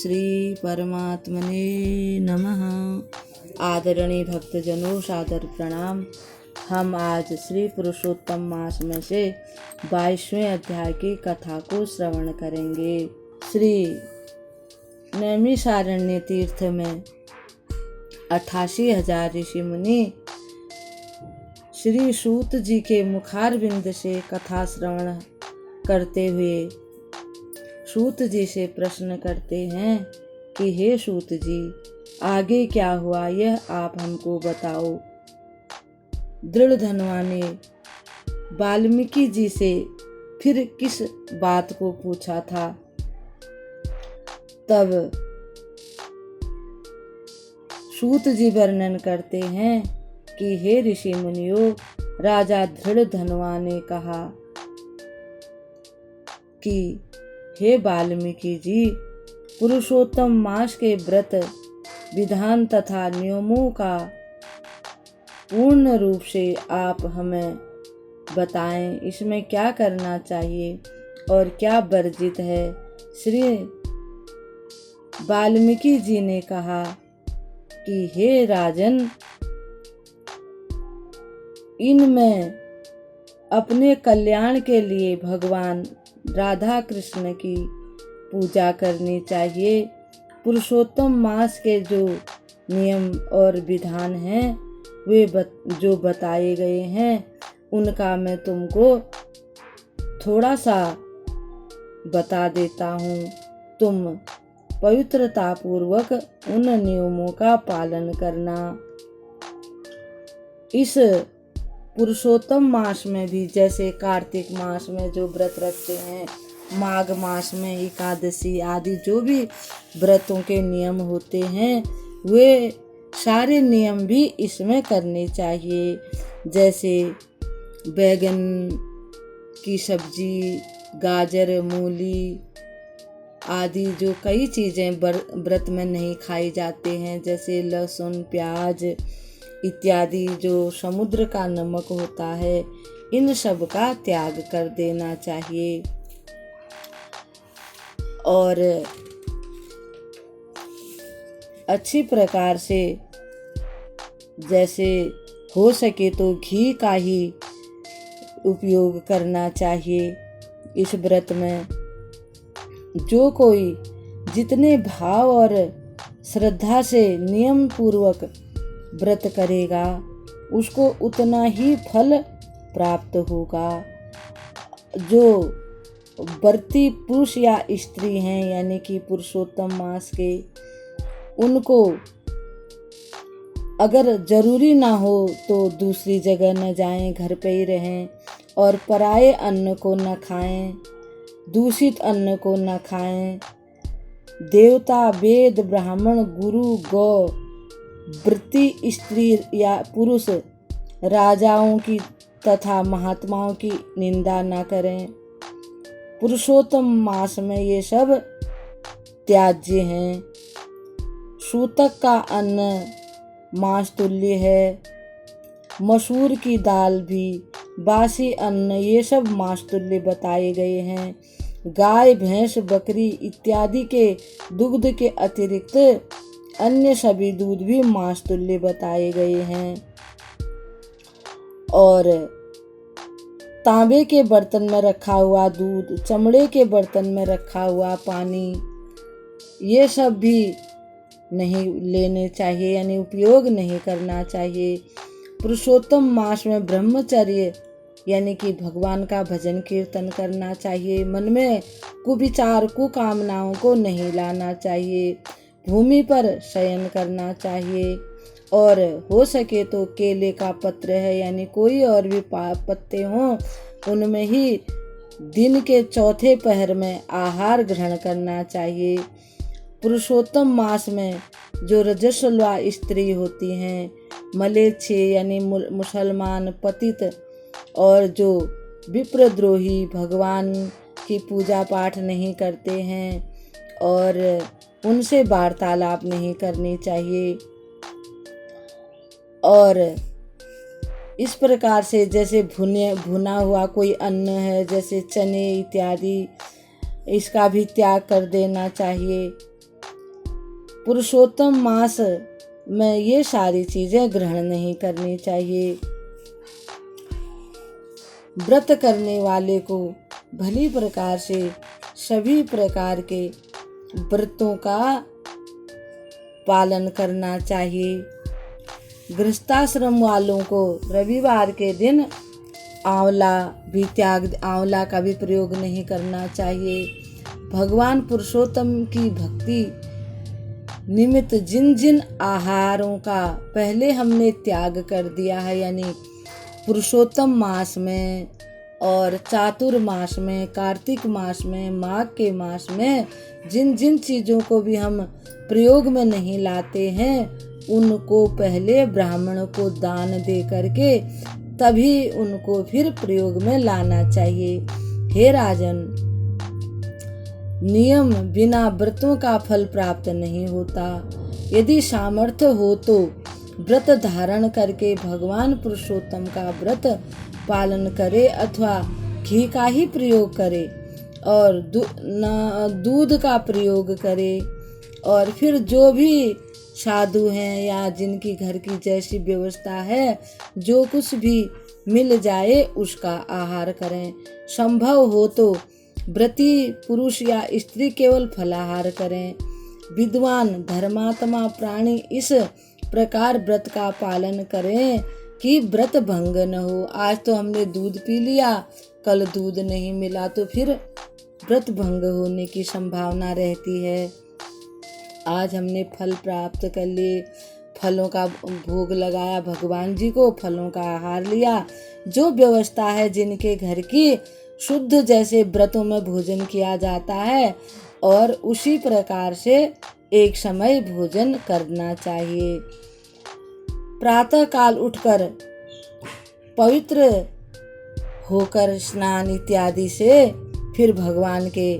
श्री परमात्मने नमः। आदरणीय भक्तजनों, सादर प्रणाम। हम आज श्री पुरुषोत्तम मास में से 22वें अध्याय की कथा को श्रवण करेंगे। श्री नैमिषारण्य तीर्थ में 88,000 ऋषि मुनि श्री सूत जी के मुखारविंद से कथा श्रवण करते हुए सूत जी से प्रश्न करते हैं कि हे सूत जी, आगे क्या हुआ यह आप हमको बताओ। दृढ़धनवा ने वाल्मीकि जी से फिर किस बात को पूछा था। तब सूत जी वर्णन करते हैं कि हे ऋषि मुनियों, राजा दृढ़धनवा ने कहा कि हे वाल्मीकि जी, पुरुषोत्तम मास के व्रत विधान तथा नियमों का पूर्ण रूप से आप हमें बताएं। इसमें क्या करना चाहिए और क्या वर्जित है। श्री वाल्मीकि जी ने कहा कि हे राजन, इनमें अपने कल्याण के लिए भगवान राधा कृष्ण की पूजा करनी चाहिए। पुरुषोत्तम मास के जो नियम और विधान हैं वे जो बताए गए हैं उनका मैं तुमको थोड़ा सा बता देता हूँ। तुम पवित्रता पूर्वक उन नियमों का पालन करना। इस पुरुषोत्तम मास में भी जैसे कार्तिक मास में जो व्रत रखते हैं, माघ मास में एकादशी आदि जो भी व्रतों के नियम होते हैं वे सारे नियम भी इसमें करने चाहिए। जैसे बैगन की सब्जी, गाजर, मूली आदि जो कई चीज़ें व्रत में नहीं खाई जाते हैं, जैसे लहसुन, प्याज इत्यादि जो समुद्र का नमक होता है, इन सब का त्याग कर देना चाहिए। और अच्छी प्रकार से जैसे हो सके तो घी का ही उपयोग करना चाहिए। इस व्रत में जो कोई जितने भाव और श्रद्धा से नियम पूर्वक व्रत करेगा उसको उतना ही फल प्राप्त होगा। जो व्रती पुरुष या स्त्री हैं यानी कि पुरुषोत्तम मास के, उनको अगर जरूरी ना हो तो दूसरी जगह न जाएं, घर पे ही रहें और पराये अन्न को न खाएं, दूषित अन्न को न खाएं। देवता, वेद, ब्राह्मण, गुरु, गौ, व्रती स्त्री या पुरुष, राजाओं की तथा महात्माओं की निंदा न करें। पुरुषोत्तम मास में ये सब त्याज्य हैं। सूतक का अन्न मांस तुल्य है। मसूर की दाल भी, बासी अन्न ये सब मांस तुल्य बताए गए हैं। गाय, भैंस, बकरी इत्यादि के दुग्ध के अतिरिक्त अन्य सभी दूध भी मांस तुल्य बताए गए हैं। और तांबे के बर्तन में रखा हुआ दूध, चमड़े के बर्तन में रखा हुआ पानी, ये सब भी नहीं लेने चाहिए यानी उपयोग नहीं करना चाहिए। पुरुषोत्तम मास में ब्रह्मचर्य यानी कि भगवान का भजन कीर्तन करना चाहिए। मन में कुविचार, कुकामनाओं को नहीं लाना चाहिए। भूमि पर शयन करना चाहिए और हो सके तो केले का पत्र है यानी कोई और भी पत्ते हों उनमें ही दिन के चौथे पहर में आहार ग्रहण करना चाहिए। पुरुषोत्तम मास में जो रजस्वला स्त्री होती हैं, मलेच्छे यानी मुसलमान, पतित और जो विप्रद्रोही, भगवान की पूजा पाठ नहीं करते हैं और उनसे वार्तालाप नहीं करनी चाहिए। और इस प्रकार से जैसे भुना हुआ कोई अन्न है जैसे चने इत्यादि, इसका भी त्याग कर देना चाहिए। पुरुषोत्तम मास में ये सारी चीजें ग्रहण नहीं करनी चाहिए। व्रत करने वाले को भली प्रकार से सभी प्रकार के व्रतों का पालन करना चाहिए। गृहस्थाश्रम वालों को रविवार के दिन आंवला का भी प्रयोग नहीं करना चाहिए। भगवान पुरुषोत्तम की भक्ति निमित्त जिन जिन आहारों का पहले हमने त्याग कर दिया है, यानी पुरुषोत्तम मास में और चातुर्मास में, कार्तिक मास में, माघ के मास में जिन जिन चीज़ों को भी हम प्रयोग में नहीं लाते हैं, उनको पहले ब्राह्मण को दान दे करके तभी उनको फिर प्रयोग में लाना चाहिए। हे राजन, नियम बिना व्रतों का फल प्राप्त नहीं होता। यदि सामर्थ्य हो तो व्रत धारण करके भगवान पुरुषोत्तम का व्रत पालन करे अथवा घी का ही प्रयोग करे और दूध का प्रयोग करे, और फिर जो भी साधु हैं या जिनकी घर की जैसी व्यवस्था है, जो कुछ भी मिल जाए उसका आहार करें। संभव हो तो व्रती पुरुष या स्त्री केवल फलाहार करें। विद्वान धर्मात्मा प्राणी इस प्रकार व्रत का पालन करें कि व्रत भंग न हो। आज तो हमने दूध पी लिया, कल दूध नहीं मिला तो फिर व्रत भंग होने की संभावना रहती है। आज हमने फल प्राप्त कर लिए, फलों का भोग लगाया भगवान जी को, फलों का आहार लिया, जो व्यवस्था है जिनके घर की शुद्ध जैसे व्रतों में भोजन किया जाता है, और उसी प्रकार से एक समय भोजन करना चाहिए। प्रातः काल उठकर पवित्र होकर स्नान इत्यादि से फिर भगवान के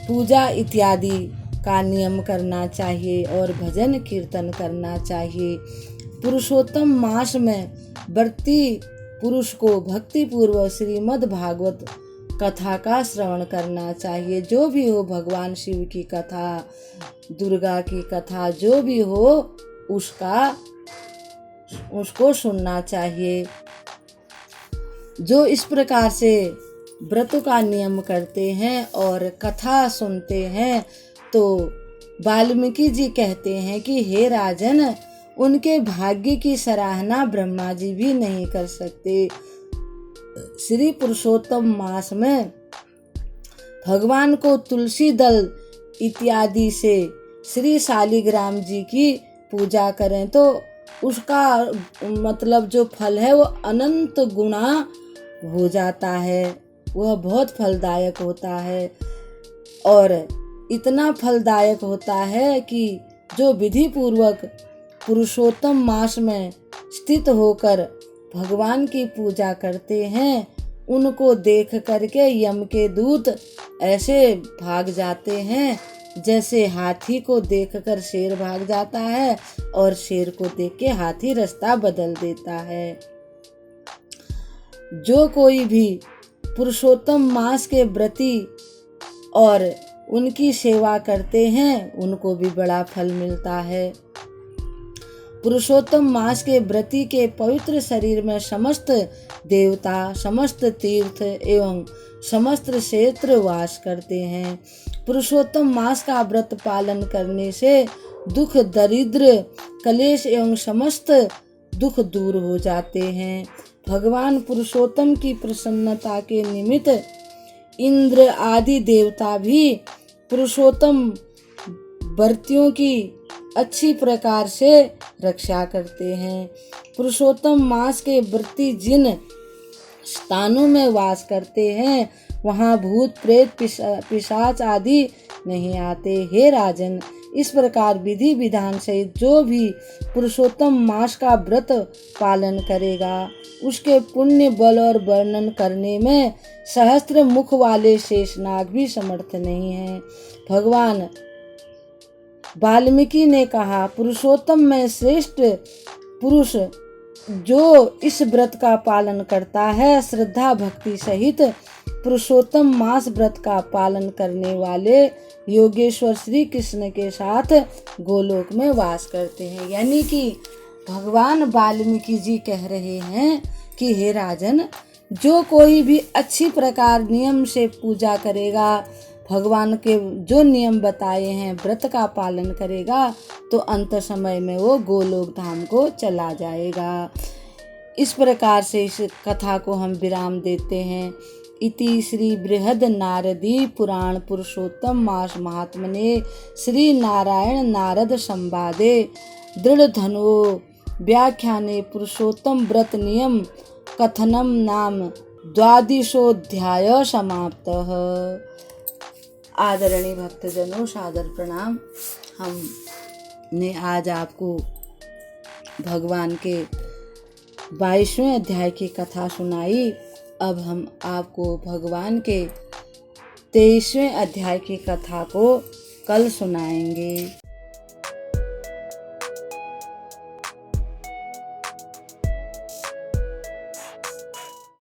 पूजा इत्यादि का नियम करना चाहिए और भजन कीर्तन करना चाहिए। पुरुषोत्तम मास में व्रती पुरुष को भक्ति पूर्वक श्रीमद् भागवत कथा का श्रवण करना चाहिए। जो भी हो, भगवान शिव की कथा, दुर्गा की कथा, जो भी हो उसको सुनना चाहिए। जो इस प्रकार से व्रत का नियम करते हैं और कथा सुनते हैं, तो वाल्मीकि जी कहते हैं कि हे राजन, उनके भाग्य की सराहना ब्रह्मा जी भी नहीं कर सकते। श्री पुरुषोत्तम मास में भगवान को तुलसी दल इत्यादि से श्री शालिग्राम जी की पूजा करें तो उसका मतलब जो फल है वो अनंत गुना हो जाता है, वह बहुत फलदायक होता है। और इतना फलदायक होता है कि जो विधि पूर्वक पुरुषोत्तम मास में स्थित होकर भगवान की पूजा करते हैं, उनको देख करके यम के दूत ऐसे भाग जाते हैं जैसे हाथी को देखकर शेर भाग जाता है और शेर को देख के हाथी रास्ता बदल देता है। जो कोई भी पुरुषोत्तम मास के व्रती और उनकी सेवा करते हैं, उनको भी बड़ा फल मिलता है। पुरुषोत्तम मास के व्रती के पवित्र शरीर में समस्त देवता, समस्त तीर्थ एवं समस्त क्षेत्र वास करते हैं। पुरुषोत्तम मास का व्रत पालन करने से दुख, दरिद्र, कलेश एवं समस्त दुख दूर हो जाते हैं। भगवान पुरुषोत्तम की प्रसन्नता के निमित्त इंद्र आदि देवता भी पुरुषोत्तम व्रतियों की अच्छी प्रकार से रक्षा करते हैं। पुरुषोत्तम मास के व्रती जिन स्थानों में वास करते हैं, वहाँ भूत प्रेत पिशाच आदि नहीं आते। हे राजन, इस प्रकार विधि विधान से जो भी पुरुषोत्तम मास का व्रत पालन करेगा, उसके पुण्य बल और वर्णन करने में सहस्त्र मुख वाले शेषनाग भी समर्थ नहीं है। भगवान वाल्मीकि ने कहा, पुरुषोत्तम में श्रेष्ठ पुरुष जो इस व्रत का पालन करता है, श्रद्धा भक्ति सहित पुरुषोत्तम मास व्रत का पालन करने वाले योगेश्वर श्री कृष्ण के साथ गोलोक में वास करते हैं। यानी कि भगवान वाल्मीकि जी कह रहे हैं कि हे राजन, जो कोई भी अच्छी प्रकार नियम से पूजा करेगा, भगवान के जो नियम बताए हैं व्रत का पालन करेगा, तो अंत समय में वो गोलोक धाम को चला जाएगा। इस प्रकार से इस कथा को हम विराम देते हैं। इति श्री बृहद नारदी पुराण पुरुषोत्तम मास महात्मने श्री नारायण नारद संवादे दृढ़ धनो व्याख्याने पुरुषोत्तम व्रत नियम कथनम नाम द्वादशोऽध्याय समाप्तः। आदरणीय भक्तजनों, सादर प्रणाम। हमने आज आपको भगवान के 22वें अध्याय की कथा सुनाई। अब हम आपको भगवान के 23वें अध्याय की कथा को कल सुनाएंगे।